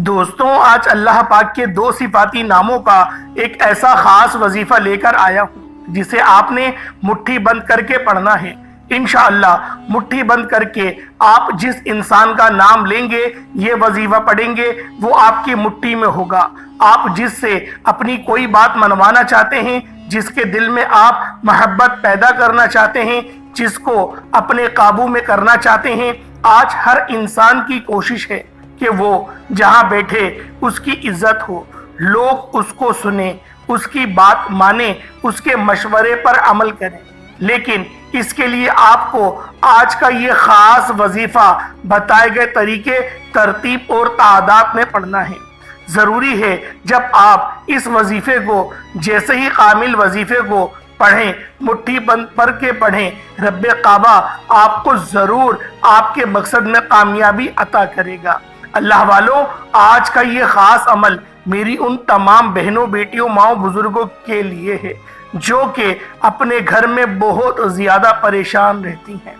دوستوں، آج اللہ پاک کے دو صفاتی ناموں کا ایک ایسا خاص وظیفہ لے کر آیا ہوں جسے آپ نے مٹھی بند کر کے پڑھنا ہے۔ انشاءاللہ مٹھی بند کر کے آپ جس انسان کا نام لیں گے، یہ وظیفہ پڑھیں گے، وہ آپ کی مٹھی میں ہوگا۔ آپ جس سے اپنی کوئی بات منوانا چاہتے ہیں، جس کے دل میں آپ محبت پیدا کرنا چاہتے ہیں، جس کو اپنے قابو میں کرنا چاہتے ہیں، آج ہر انسان کی کوشش ہے کہ وہ جہاں بیٹھے اس کی عزت ہو، لوگ اس کو سنیں، اس کی بات مانیں، اس کے مشورے پر عمل کریں۔ لیکن اس کے لیے آپ کو آج کا یہ خاص وظیفہ بتائے گئے طریقے، ترتیب اور تعداد میں پڑھنا ہے۔ ضروری ہے جب آپ اس وظیفے کو جیسے ہی کامل وظیفے کو پڑھیں، مٹھی بند پر کے پڑھیں، رب کعبہ آپ کو ضرور آپ کے مقصد میں کامیابی عطا کرے گا۔ اللہ والوں، آج کا یہ خاص عمل میری ان تمام بہنوں، بیٹیوں، ماؤں، بزرگوں کے لیے ہے جو کہ اپنے گھر میں بہت زیادہ پریشان رہتی ہیں۔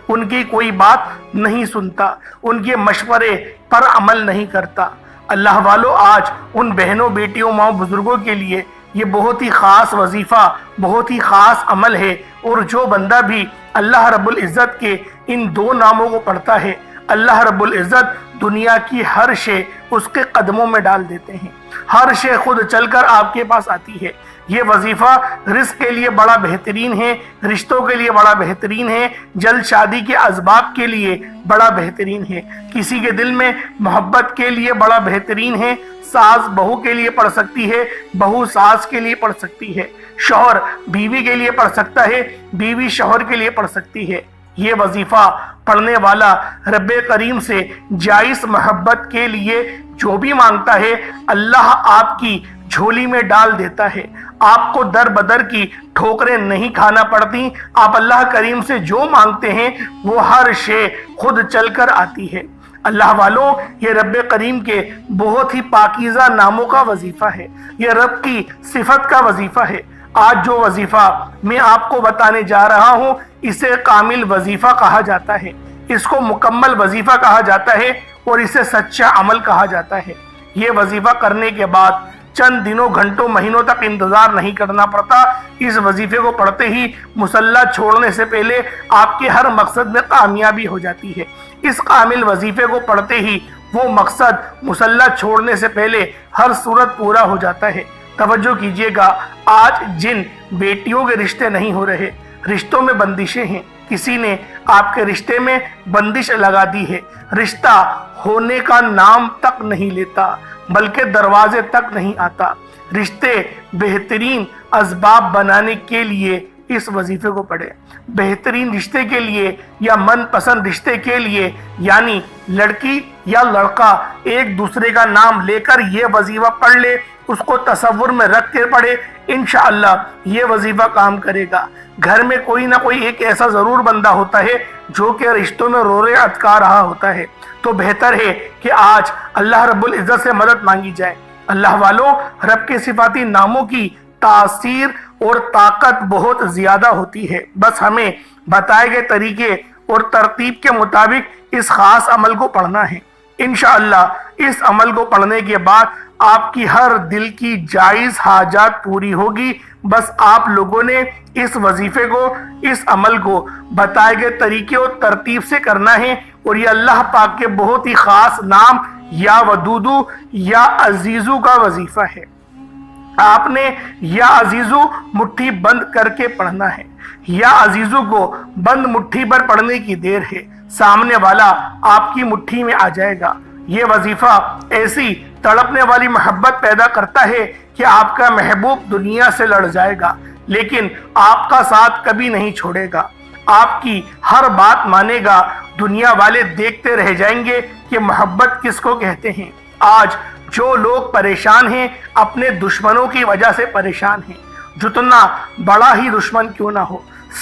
ان کی کوئی بات نہیں سنتا، ان کے مشورے پر عمل نہیں کرتا۔ اللہ والوں، آج ان بہنوں، بیٹیوں، ماؤں، بزرگوں کے لیے یہ بہت ہی خاص وظیفہ، بہت ہی خاص عمل ہے، اور جو بندہ بھی اللہ رب العزت کے ان دو ناموں کو پڑھتا ہے، اللہ رب العزت دنیا کی ہر شے اس کے قدموں میں ڈال دیتے ہیں۔ ہر شے خود چل کر آپ کے پاس آتی ہے۔ یہ وظیفہ رزق کے لیے بڑا بہترین ہے، رشتوں کے لیے بڑا بہترین ہے، جلد شادی کے اسباب کے لیے بڑا بہترین ہے، کسی کے دل میں محبت کے لیے بڑا بہترین ہے۔ ساس بہو کے لیے پڑھ سکتی ہے، بہو ساس کے لیے پڑھ سکتی ہے، شوہر بیوی کے لیے پڑھ سکتا ہے، بیوی شوہر کے لیے پڑھ سکتی ہے۔ یہ وظیفہ پڑھنے والا رب کریم سے جائز محبت کے لیے جو بھی مانگتا ہے، اللہ آپ کی جھولی میں ڈال دیتا ہے۔ آپ کو در بدر کی ٹھوکریں نہیں کھانا پڑتی۔ آپ اللہ کریم سے جو مانگتے ہیں وہ ہر شے خود چل کر آتی ہے۔ اللہ والوں، یہ رب کریم کے بہت ہی پاکیزہ ناموں کا وظیفہ ہے، یہ رب کی صفت کا وظیفہ ہے۔ آج جو وظیفہ میں آپ کو بتانے جا رہا ہوں، اسے کامل وظیفہ کہا جاتا ہے، اس کو مکمل وظیفہ کہا جاتا ہے، اور اسے سچا عمل کہا جاتا ہے۔ یہ وظیفہ کرنے کے بعد چند دنوں، گھنٹوں، مہینوں تک انتظار نہیں کرنا پڑتا۔ اس وظیفے کو پڑھتے ہی مصلی چھوڑنے سے پہلے آپ کے ہر مقصد میں کامیابی ہو جاتی ہے۔ اس کامل وظیفے کو پڑھتے ہی وہ مقصد مصلی چھوڑنے سے پہلے ہر صورت پورا ہو جاتا ہے۔ توجہ کیجئے گا، آج جن بیٹیوں کے رشتے نہیں ہو رہے، رشتوں میں بندشیں ہیں، کسی نے آپ کے رشتے میں بندش لگا دی ہے، رشتہ ہونے کا نام تک نہیں لیتا، بلکہ دروازے تک نہیں آتا۔ رشتے بہترین اسباب بنانے کے لیے اس وظیفے کو پڑھے۔ بہترین رشتے کے لیے یا من پسند رشتے کے لیے، یعنی لڑکی یا لڑکا ایک دوسرے کا نام لے کر یہ وظیفہ پڑھ لے، اس کو تصور میں رکھ کے پڑھے، انشاءاللہ یہ وظیفہ کام کرے گا۔ گھر میں کوئی نہ کوئی ایک ایسا ضرور بندہ ہوتا ہے جو کہ رشتوں میں رورے اٹکا رہا ہوتا ہے، تو بہتر ہے کہ آج اللہ رب العزت سے مدد مانگی جائے۔ اللہ والوں، رب کے صفاتی ناموں کی تاثیر اور طاقت بہت زیادہ ہوتی ہے، بس ہمیں بتائے گئے طریقے اور ترتیب کے مطابق اس خاص عمل کو پڑھنا ہے۔ انشاءاللہ اس عمل کو پڑھنے کے بعد آپ کی ہر دل کی جائز حاجات پوری ہوگی۔ بس آپ لوگوں نے اس وظیفے کو، اس عمل کو بتائے گئے طریقے اور ترتیب سے کرنا ہے، اور یہ اللہ پاک کے بہت ہی خاص نام یا ودودو یا عزیزو کا وظیفہ ہے۔ آپ نے یا عزیزو مٹھی بند کر کے پڑھنا ہے۔ یا عزیزو کو بند مٹھی پر پڑھنے کی دیر ہے، سامنے والا آپ کی مٹھی میں آ جائے گا۔ یہ وظیفہ ایسی تڑپنے والی محبت پیدا کرتا ہے کہ آپ کا محبوب دنیا سے لڑ جائے گا، لیکن آپ کا ساتھ کبھی نہیں چھوڑے گا، آپ کی ہر بات مانے گا۔ دنیا والے دیکھتے رہ جائیں گے کہ محبت کس کو کہتے ہیں۔ آج جو لوگ پریشان ہیں، اپنے دشمنوں کی وجہ سے پریشان ہیں، جتنا بڑا ہی دشمن کیوں نہ ہو،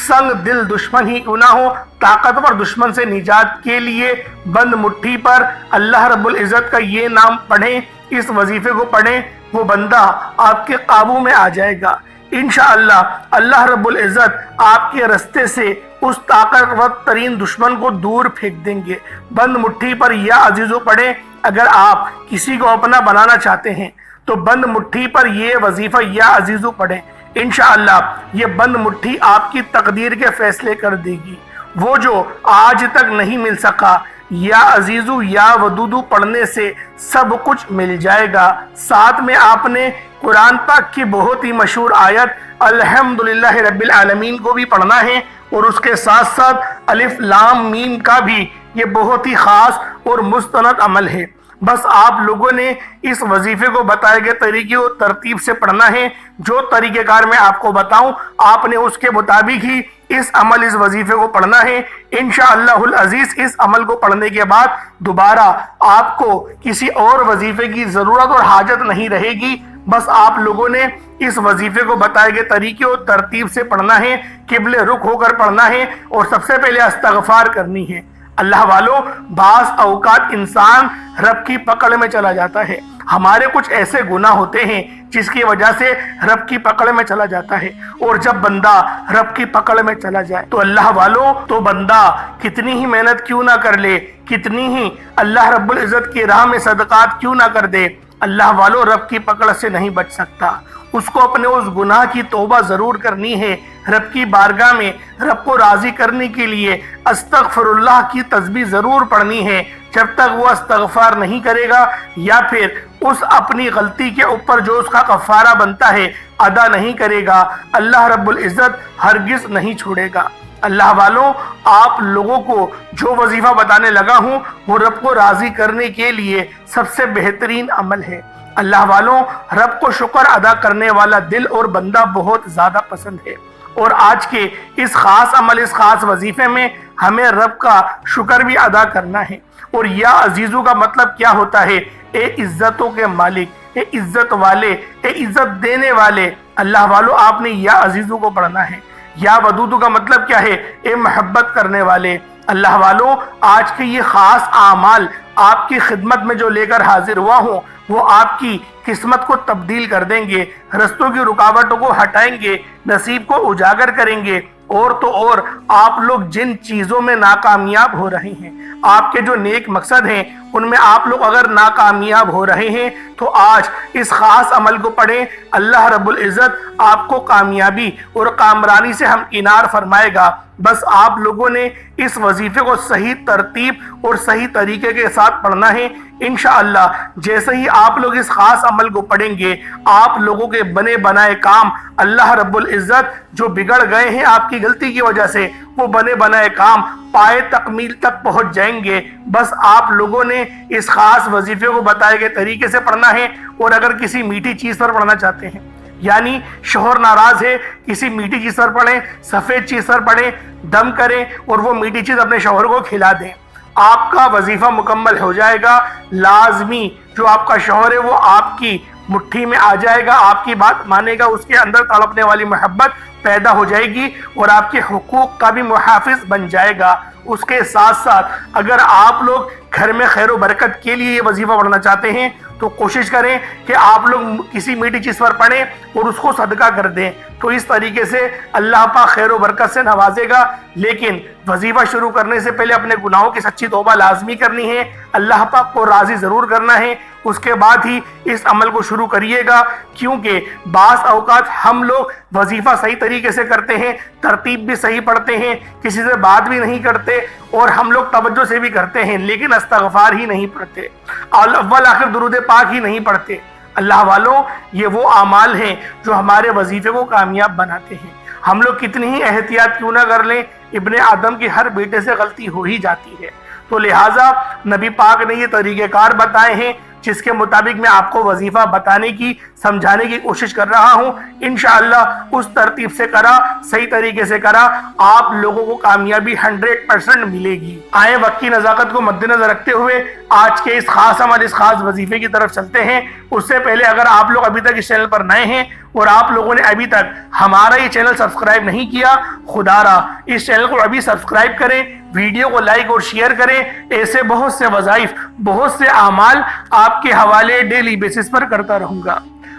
سنگ دل دشمن ہی کیوں نہ ہو، طاقتور دشمن سے نجات کے لیے بند مٹھی پر اللہ رب العزت کا یہ نام پڑھیں، اس وظیفے کو پڑھیں، وہ بندہ آپ کے قابو میں آ جائے گا۔ انشاءاللہ اللہ رب العزت آپ کے رستے سے اس طاقتور ترین دشمن کو دور پھینک دیں گے۔ بند مٹھی پر یا عزیزو پڑھیں، اگر آپ کسی کو اپنا بنانا چاہتے ہیں تو بند مٹھی پر یہ وظیفہ یا عزیزو پڑھیں، انشاءاللہ یہ بند مٹھی آپ کی تقدیر کے فیصلے کر دے گی۔ وہ جو آج تک نہیں مل سکا، یا عزیزو یا ودودو پڑھنے سے سب کچھ مل جائے گا۔ ساتھ میں آپ نے قرآن پاک کی بہت ہی مشہور آیت الحمدللہ رب العالمین کو بھی پڑھنا ہے، اور اس کے ساتھ ساتھ الف لام میم کا بھی یہ بہت ہی خاص اور مستند عمل ہے۔ بس آپ لوگوں نے اس وظیفے کو بتائے گئے طریقے اور ترتیب سے پڑھنا ہے۔ جو طریقہ کار میں آپ کو بتاؤں آپ نے اس کے مطابق ہی اس وظیفے کو پڑھنا ہے۔ انشاءاللہ العزیز اس عمل کو پڑھنے کے بعد دوبارہ آپ کو کسی اور وظیفے کی ضرورت اور حاجت نہیں رہے گی۔ بس آپ لوگوں نے اس وظیفے کو بتائے گئے طریقے اور ترتیب سے پڑھنا ہے، قبلے رخ ہو کر پڑھنا ہے، اور سب سے پہلے استغفار کرنی ہے۔ اللہ والوں، بعض اوقات انسان رب کی پکڑ میں چلا جاتا ہے۔ ہمارے کچھ ایسے گناہ ہوتے ہیں جس کی وجہ سے رب کی پکڑ میں چلا جاتا ہے، اور جب بندہ رب کی پکڑ میں چلا جائے تو اللہ والوں، تو بندہ کتنی ہی محنت کیوں نہ کر لے، کتنی ہی اللہ رب العزت کی راہ میں صدقات کیوں نہ کر دے، اللہ والوں رب کی پکڑ سے نہیں بچ سکتا۔ اس کو اپنے اس گناہ کی توبہ ضرور کرنی ہے، رب کی بارگاہ میں رب کو راضی کرنے کے لیے استغفر اللہ کی تسبیح ضرور پڑھنی ہے۔ جب تک وہ استغفار نہیں کرے گا یا پھر اس اپنی غلطی کے اوپر جو اس کا کفارہ بنتا ہے ادا نہیں کرے گا، اللہ رب العزت ہرگز نہیں چھوڑے گا۔ اللہ والوں، آپ لوگوں کو جو وظیفہ بتانے لگا ہوں وہ رب کو راضی کرنے کے لیے سب سے بہترین عمل ہے۔ اللہ والوں، رب کو شکر ادا کرنے والا دل اور بندہ بہت زیادہ پسند ہے، اور آج کے اس خاص عمل، اس خاص وظیفے میں ہمیں رب کا شکر بھی ادا کرنا ہے۔ اور یا عزیزو کا مطلب کیا ہوتا ہے؟ اے عزتوں کے مالک، اے عزت والے، اے عزت دینے والے۔ اللہ والوں، آپ نے یا عزیزو کو پڑھنا ہے۔ یا ودودو کا مطلب کیا ہے؟ اے محبت کرنے والے۔ اللہ والوں، آج کے یہ خاص اعمال آپ کی خدمت میں جو لے کر حاضر ہوا ہوں وہ آپ کی قسمت کو تبدیل کر دیں گے، رستوں کی رکاوٹوں کو ہٹائیں گے، نصیب کو اجاگر کریں گے۔ اور تو اور آپ لوگ جن چیزوں میں ناکامیاب ہو رہے ہیں، آپ کے جو نیک مقصد ہیں ان میں آپ لوگ اگر ناکامیاب ہو رہے ہیں تو آج اس خاص عمل کو پڑھیں، اللہ رب العزت آپ کو کامیابی اور کامرانی سے ہمکنار فرمائے گا۔ بس آپ لوگوں نے اس وظیفے کو صحیح ترتیب اور صحیح طریقے کے ساتھ پڑھنا ہے۔ انشاءاللہ جیسے ہی آپ لوگ اس خاص عمل کو پڑھیں گے، آپ لوگوں کے بنے بنائے کام اللہ رب العزت جو بگڑ گئے ہیں آپ کی غلطی کی وجہ سے، وہ بنے بنائے کام پائے تکمیل تک پہنچ جائیں گے۔ بس آپ لوگوں نے اس خاص وظیفے کو بتائے گئے طریقے سے پڑھنا ہے، اور اگر کسی میٹھی چیز پر پڑھنا چاہتے ہیں، یعنی شوہر ناراض ہے، کسی میٹھی چیز پر پڑھیں، سفید چیز پر پڑھیں، دم کریں اور وہ میٹھی چیز اپنے شوہر کو کھلا دیں، آپ کا وظیفہ مکمل ہو جائے گا۔ لازمی جو آپ کا شوہر ہے وہ آپ کی مٹھی میں آ جائے گا، آپ کی بات مانے گا، اس کے اندر تڑپنے والی محبت پیدا ہو جائے گی، اور آپ کے حقوق کا بھی محافظ بن جائے گا۔ اس کے ساتھ ساتھ اگر آپ لوگ گھر میں خیر و برکت کے لیے یہ وظیفہ پڑھنا چاہتے ہیں تو کوشش کریں کہ آپ لوگ کسی میٹھی چیز پر پڑھیں اور اس کو صدقہ کر دیں، تو اس طریقے سے اللہ پاک خیر و برکت سے نوازے گا۔ لیکن وظیفہ شروع کرنے سے پہلے اپنے گناہوں کی سچی توبہ لازمی کرنی ہے، اللہ پاک کو راضی ضرور کرنا ہے، اس کے بعد ہی اس عمل کو شروع کریے گا۔ کیونکہ بعض اوقات ہم لوگ وظیفہ صحیح طریقے سے کرتے ہیں، ترتیب بھی صحیح پڑھتے ہیں، کسی سے بات بھی نہیں کرتے، اور ہم لوگ توجہ سے بھی کرتے ہیں لیکن استغفار ہی نہیں پڑھتے، اول آخر درود پاک ہی نہیں پڑھتے۔ اللہ والوں، یہ وہ اعمال ہیں جو ہمارے وظیفے کو کامیاب بناتے ہیں۔ ہم لوگ کتنی ہی احتیاط کیوں نہ کر لیں، ابن آدم کی ہر بیٹے سے غلطی ہو ہی جاتی ہے، تو لہٰذا نبی پاک نے یہ طریقہ کار بتائے ہیں جس کے مطابق میں آپ کو وظیفہ بتانے کی، سمجھانے کی کوشش کر رہا ہوں۔ انشاءاللہ اس ترتیب سے کرا، صحیح طریقے سے کرا، آپ لوگوں کو کامیابی 100% ملے گی۔ آئیں وقت کی نزاکت کو مد نظر رکھتے ہوئے آج کے اس خاص عمل، اس خاص وظیفے کی طرف چلتے ہیں۔ اس سے پہلے اگر آپ لوگ ابھی تک اس چینل پر نئے ہیں اور آپ لوگوں نے ابھی تک ہمارا یہ چینل سبسکرائب نہیں کیا، خدا را اس چینل کو ابھی سبسکرائب کریں، ویڈیو کو لائک اور شیئر کریں۔ ایسے بہت سے وظائف، بہت سے اعمال آپ کے حوالے ڈیلی بیسس پر کرتا رہوں گا۔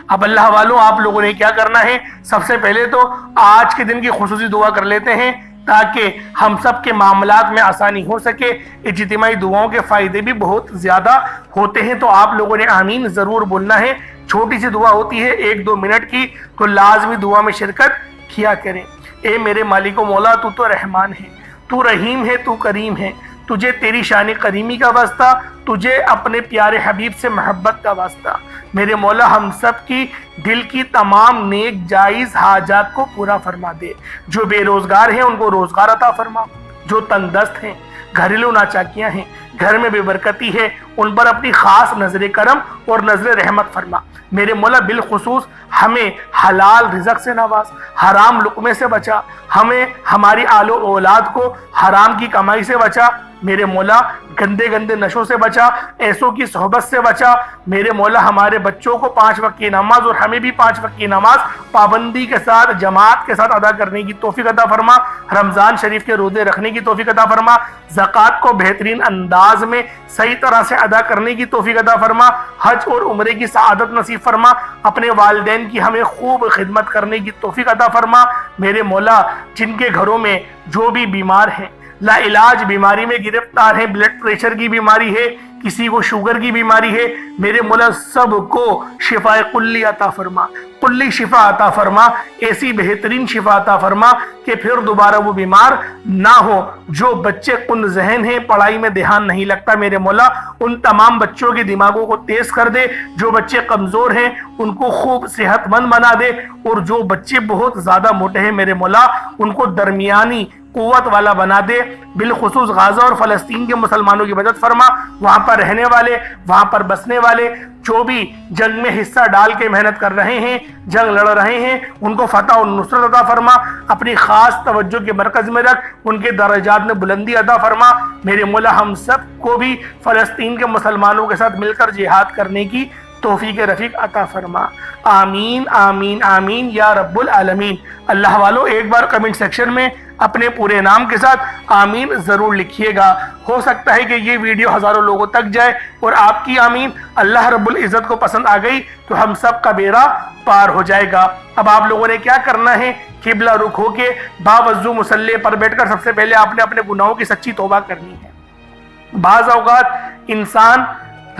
اب اللہ والوں، آپ لوگوں نے کیا کرنا ہے؟ سب سے پہلے تو آج کے دن کی خصوصی دعا کر لیتے ہیں تاکہ ہم سب کے معاملات میں آسانی ہو سکے۔ اجتماعی دعاؤں کے فائدے بھی بہت زیادہ ہوتے ہیں، تو آپ لوگوں نے آمین ضرور بولنا ہے۔ چھوٹی سی دعا ہوتی ہے 1-2 منٹ کی، تو لازمی دعا میں شرکت کیا کریں۔ اے میرے مالک و مولا، تو تو رحمان ہے، تو رحیم ہے، تو کریم ہے، تجھے تیری شان کریمی کا واسطہ، تجھے اپنے پیارے حبیب سے محبت کا واسطہ۔ میرے مولا ہم سب کی دل کی تمام نیک جائز حاجات کو پورا فرما دے۔ جو بے روزگار ہیں ان کو روزگار عطا فرما، جو تنگ دست ہیں، گھریلو ناچاکیاں ہیں، گھر میں بے برکتی ہے، ان پر اپنی خاص نظر کرم اور نظر رحمت فرما۔ میرے مولا بالخصوص ہمیں حلال رزق سے نواز، حرام لقمے سے بچا، ہمیں ہماری آل و اولاد کو حرام کی کمائی سے بچا۔ میرے مولا گندے گندے نشوں سے بچا، ایسوں کی صحبت سے بچا۔ میرے مولا ہمارے بچوں کو 5 وقت کی نماز اور ہمیں بھی 5 وقت کی نماز پابندی کے ساتھ جماعت کے ساتھ ادا کرنے کی توفیق عطا فرما۔ رمضان شریف کے روزے رکھنے کی توفیق عطا فرما۔ زکوٰۃ کو بہترین انداز میں صحیح طرح سے ادا کرنے کی توفیق عطا فرما۔ حج اور عمرے کی سعادت نصیب فرما۔ اپنے والدین کی ہمیں خوب خدمت کرنے کی توفیق عطا فرما۔ میرے مولا جن کے گھروں میں جو بھی بیمار ہیں، لا علاج بیماری میں گرفتار ہیں، بلڈ پریشر کی بیماری ہے، کسی کو شوگر کی بیماری ہے، میرے مولا سب کو شفا کلی عطا فرما، کلی شفا عطا فرما، ایسی بہترین شفا عطا فرما کہ پھر دوبارہ وہ بیمار نہ ہو۔ جو بچے کن ذہن ہیں، پڑھائی میں دھیان نہیں لگتا، میرے مولا ان تمام بچوں کے دماغوں کو تیز کر دے۔ جو بچے کمزور ہیں ان کو خوب صحت مند بنا دے، اور جو بچے بہت زیادہ موٹے ہیں میرے مولا ان کو درمیانی قوت والا بنا دے۔ بالخصوص غزہ اور فلسطین کے مسلمانوں کی مدد فرما، وہاں پر رہنے والے، وہاں پر بسنے والے، جو بھی جنگ میں حصہ ڈال کے محنت کر رہے ہیں، جنگ لڑ رہے ہیں، ان کو فتح اور نصرت عطا فرما۔ اپنی خاص توجہ کے مرکز میں رکھ، ان کے درجات میں بلندی عطا فرما۔ میرے مولا ہم سب کو بھی فلسطین کے مسلمانوں کے ساتھ مل کر جہاد کرنے کی توفیق رفیق عطا فرما۔ آمین آمین آمین یا رب العالمین۔ اللہ والو ایک بار کمنٹ سیکشن میں اپنے پورے نام کے ساتھ آمین ضرور لکھیے گا۔ ہو سکتا ہے کہ یہ ویڈیو ہزاروں لوگوں تک جائے اور آپ کی آمین اللہ رب العزت کو پسند آ گئی تو ہم سب کا بیڑا پار ہو جائے گا۔ اب آپ لوگوں نے کیا کرنا ہے، قبلہ رخ ہو کے باوضو مصلی پر بیٹھ کر سب سے پہلے آپ نے اپنے گناہوں کی سچی توبہ کرنی ہے۔ بعض اوقات انسان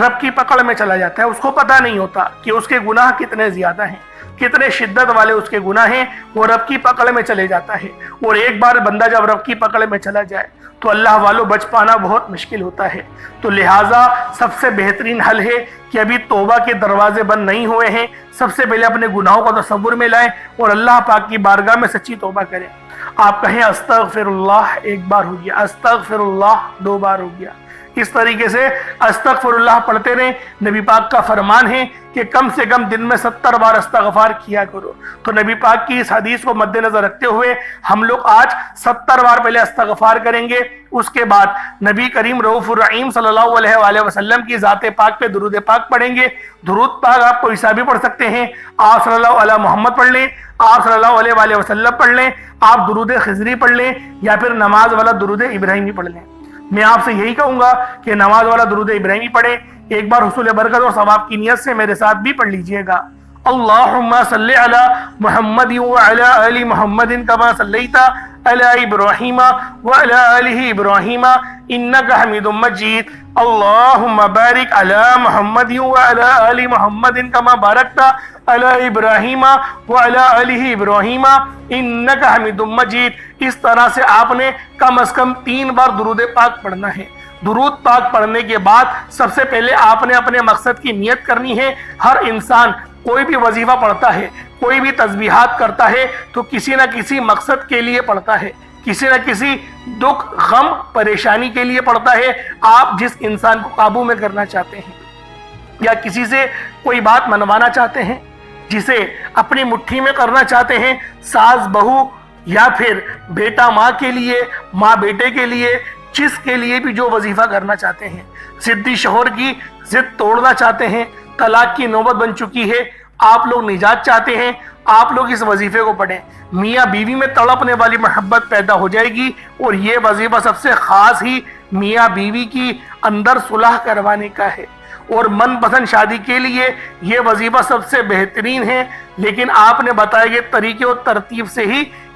رب کی پکڑ میں چلا جاتا ہے، اس کو پتہ نہیں ہوتا کہ اس کے گناہ کتنے زیادہ ہیں، کتنے شدت والے اس کے گناہ ہیں، وہ رب کی پکڑ میں چلے جاتا ہے۔ اور ایک بار بندہ جب رب کی پکڑ میں چلا جائے تو اللہ والوں بچ پانا بہت مشکل ہوتا ہے۔ تو لہٰذا سب سے بہترین حل ہے کہ ابھی توبہ کے دروازے بند نہیں ہوئے ہیں، سب سے پہلے اپنے گناہوں کو تصور میں لائیں اور اللہ پاک کی بارگاہ میں سچی توبہ کریں۔ آپ کہیں استغفر اللہ 1 بار ہو گیا، استغفر اللہ 2 بار ہو گیا، اس طریقے سے استغفر اللہ پڑھتے رہیں۔ نبی پاک کا فرمان ہے کہ کم سے کم دن میں 70 بار استغفار کیا کرو۔ تو نبی پاک کی اس حدیث کو مد نظر رکھتے ہوئے ہم لوگ آج 70 بار پہلے استغفار کریں گے، اس کے بعد نبی کریم رؤوف الرحیم صلی اللہ علیہ وآلہ وسلم کی ذات پاک پہ درود پاک پڑھیں گے۔ درود پاک آپ کو عیسیٰ بھی پڑھ سکتے ہیں، آپ صلی اللہ علیہ محمد پڑھ لیں، آپ صلی اللہ علیہ وآلہ وسلم پڑھ لیں، آپ درود خضری پڑھ لیں، یا پھر نماز والا درود ابراہیمی پڑھ لیں۔ میں آپ سے یہی کہوں گا کہ نماز والا درود ابراہیمی پڑھیں۔ ایک بار حصول برکت اور ثواب کی نیت سے میرے ساتھ بھی پڑھ لیجئے گا۔ اللہم صلی علی محمد وعلی آل محمد کما صلیت علی ابراہیم وعلی آل ابراہیم انک حمید مجید۔ اللہم بارک علی محمد وعلی آل محمد کما بارکت علی ابراہیم وعلی آل ابراہیم انک حمید مجید۔ اس طرح سے آپ نے کم از کم 3 بار درود پاک پڑھنا ہے۔ درود پاک پڑھنے کے بعد سب سے پہلے آپ نے اپنے مقصد کی نیت کرنی ہے۔ ہر انسان کوئی بھی وظیفہ پڑھتا ہے، کوئی بھی تسبیحات کرتا ہے تو کسی نہ کسی مقصد کے لیے پڑھتا ہے، کسی نہ کسی دکھ غم پریشانی کے لیے پڑھتا ہے۔ آپ جس انسان کو قابو میں کرنا چاہتے ہیں یا کسی سے کوئی بات منوانا چاہتے ہیں، جسے اپنی مٹھی میں کرنا چاہتے ہیں، ساس بہو یا پھر بیٹا ماں کے لیے، ماں بیٹے کے لیے، جس کے لیے بھی جو وظیفہ کرنا چاہتے ہیں، ضدی شوہر کی ضد توڑنا چاہتے ہیں، طلاق کی نوبت بن چکی ہے، آپ لوگ نجات چاہتے ہیں، آپ لوگ اس وظیفے کو پڑھیں۔ میاں بیوی میں تڑپنے والی محبت پیدا ہو جائے گی، اور یہ وظیفہ سب سے خاص ہی میاں بیوی کی اندر صلح کروانے کا ہے۔ اور من پسند شادی کے لیے یہ وظیفہ سب سے بہترین ہے، لیکن آپ نے بتائے گئے طریقے اور ترتیب سے ہی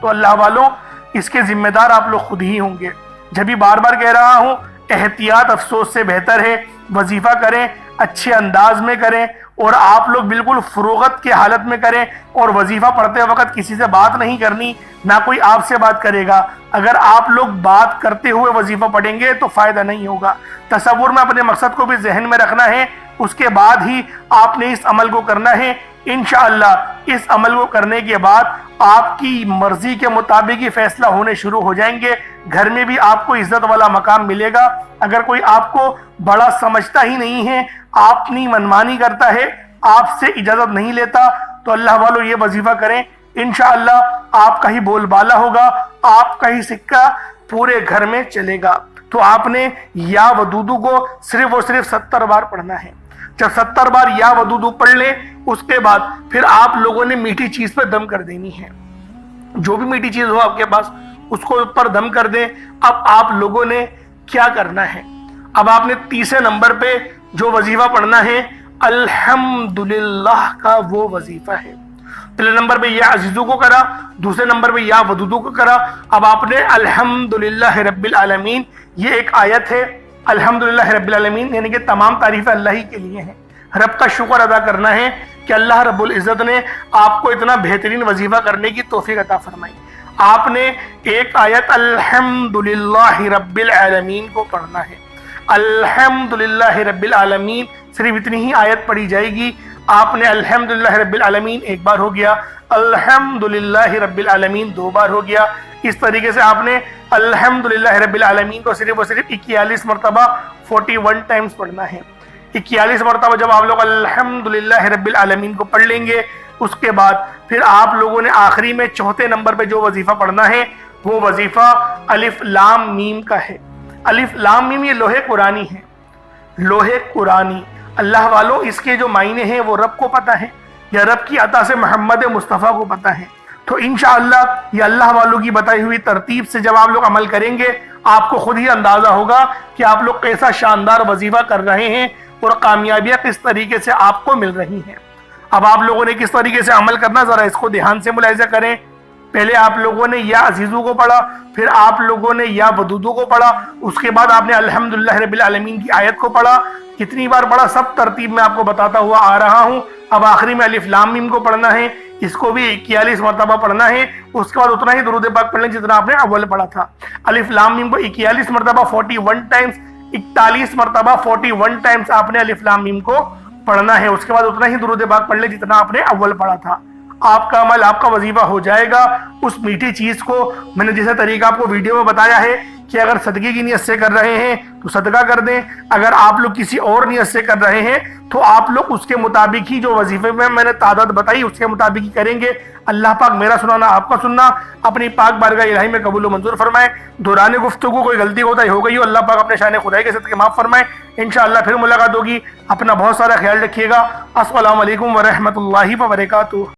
تو اللہ والوں اس کے ذمہ دار آپ لوگ خود ہی ہوں گے۔ جب بھی بار بار کہہ رہا ہوں، احتیاط افسوس سے بہتر ہے، وظیفہ کریں، اچھے انداز میں کریں، اور آپ لوگ بالکل فروغت کے حالت میں کریں، اور وظیفہ پڑھتے وقت کسی سے بات نہیں کرنی، نہ کوئی آپ سے بات کرے گا۔ اگر آپ لوگ بات کرتے ہوئے وظیفہ پڑھیں گے تو فائدہ نہیں ہوگا۔ تصور میں اپنے مقصد کو بھی ذہن میں رکھنا ہے، اس کے بعد ہی آپ نے اس عمل کو کرنا ہے۔ انشاءاللہ اس عمل کو کرنے کے بعد آپ کی مرضی کے مطابق ہی فیصلہ ہونے شروع ہو جائیں گے، گھر میں بھی آپ کو عزت والا مقام ملے گا۔ اگر کوئی آپ کو بڑا سمجھتا ہی نہیں ہے، اپنی منمانی کرتا ہے، آپ سے اجازت نہیں لیتا، تو اللہ والوں یہ وظیفہ کریں، انشاءاللہ آپ کا ہی بول بالا ہوگا، آپ کا ہی سکہ پورے گھر میں چلے گا۔ تو آپ نے یا ودودو کو صرف اور صرف 70 بار پڑھنا ہے۔ جب 70 بار یا ودودو پڑھ لیں، اس کے بعد پھر آپ لوگوں نے میٹھی چیز پہ دم کر دینی ہے۔ جو بھی میٹھی چیز ہو آپ کے پاس، اس کو اوپر دم کر دیں۔ اب آپ لوگوں نے کیا کرنا ہے؟ اب آپ نے تیسرے نمبر پہ جو وظیفہ پڑھنا ہے، الحمدللہ کا وہ وظیفہ ہے۔ پہلے نمبر پہ یا عزیزو کو کرا، دوسرے نمبر پہ یا ودودو کو کرا، اب آپ نے الحمدللہ رب العالمین، یہ ایک آیت ہے، الحمدللہ رب العالمین یعنی کہ تمام تعریفیں اللہ ہی کے لیے ہیں۔ رب کا شکر ادا کرنا ہے کہ اللہ رب العزت نے آپ کو اتنا بہترین وظیفہ کرنے کی توفیق عطا فرمائی۔ آپ نے ایک آیت الحمدللہ رب العالمین کو پڑھنا ہے۔ الحمدللہ رب العالمین صرف اتنی ہی آیت پڑھی جائے گی۔ آپ نے الحمدللہ رب العالمین ایک بار ہو گیا، الحمدللہ رب العالمین 2 بار ہو گیا۔ اس طریقے سے آپ نے الحمدللہ رب العالمین کو صرف اور صرف 41 مرتبہ 41 ٹائمز پڑھنا ہے۔ 41 مرتبہ جب آپ لوگ الحمدللہ رب العالمین کو پڑھ لیں گے، اس کے بعد پھر آپ لوگوں نے آخری میں چوتھے نمبر پہ جو وظیفہ پڑھنا ہے، وہ وظیفہ الف لام میم کا ہے۔ الف لام میم یہ لوح قرآنی ہے، لوح قرآنی۔ اللہ والوں اس کے جو معنی ہیں وہ رب کو پتہ ہے، یا رب کی عطا سے محمد مصطفیٰ کو پتہ ہے۔ تو انشاءاللہ یہ اللہ والوں کی بتائی ہوئی ترتیب سے جب آپ لوگ عمل کریں گے، آپ کو خود ہی اندازہ ہوگا کہ آپ لوگ کیسا شاندار وظیفہ کر رہے ہیں اور کامیابیاں کس طریقے سے آپ کو مل رہی ہیں۔ اب آپ لوگوں نے کس طریقے سے عمل کرنا، ذرا اس کو دھیان سے ملاحظہ کریں۔ پہلے آپ لوگوں نے یا عزیزو کو پڑھا، پھر آپ لوگوں نے یا ودودو کو پڑھا، اس کے بعد آپ نے الحمدللہ رب العالمین کی آیت کو پڑھا۔ کتنی بار پڑھا سب ترتیب میں آپ کو بتاتا ہوا آ رہا ہوں۔ اب آخری میں الف لام میم کو پڑھنا ہے، اس کو بھی 41 مرتبہ پڑھنا ہے۔ اس کے بعد اتنا ہی درود پاک پڑھ لیں جتنا آپ نے اول پڑھا تھا۔ الف لام میم کو 41 مرتبہ 41 ٹائمز، 41 مرتبہ 41 ٹائمز آپ نے الف لام میم کو پڑھنا ہے۔ اس کے بعد اتنا ہی درود پاک پڑھ لیں جتنا آپ نے اول پڑھا تھا۔ آپ کا عمل، آپ کا وظیفہ ہو جائے گا۔ اس میٹھی چیز کو میں نے جیسے طریقہ آپ کو ویڈیو میں بتایا ہے کہ اگر صدقے کی نیت سے کر رہے ہیں تو صدقہ کر دیں، اگر آپ لوگ کسی اور نیت سے کر رہے ہیں تو آپ لوگ اس کے مطابق ہی جو وظیفے میں نے تعداد بتائی اس کے مطابق ہی کریں گے۔ اللہ پاک میرا سنانا آپ کا سننا اپنی پاک بارگاہ الہی میں قبول و منظور فرمائے۔ دوران گفتگو کوئی غلطی ہوتا ہو گئی ہو، اللہ پاک اپنے شان خدائی کے صدقے معاف فرمائے۔ انشاءاللہ پھر ملاقات ہوگی۔ اپنا بہت سارا خیال رکھیے گا۔ السلام علیکم ورحمۃ اللہ وبرکاتہ۔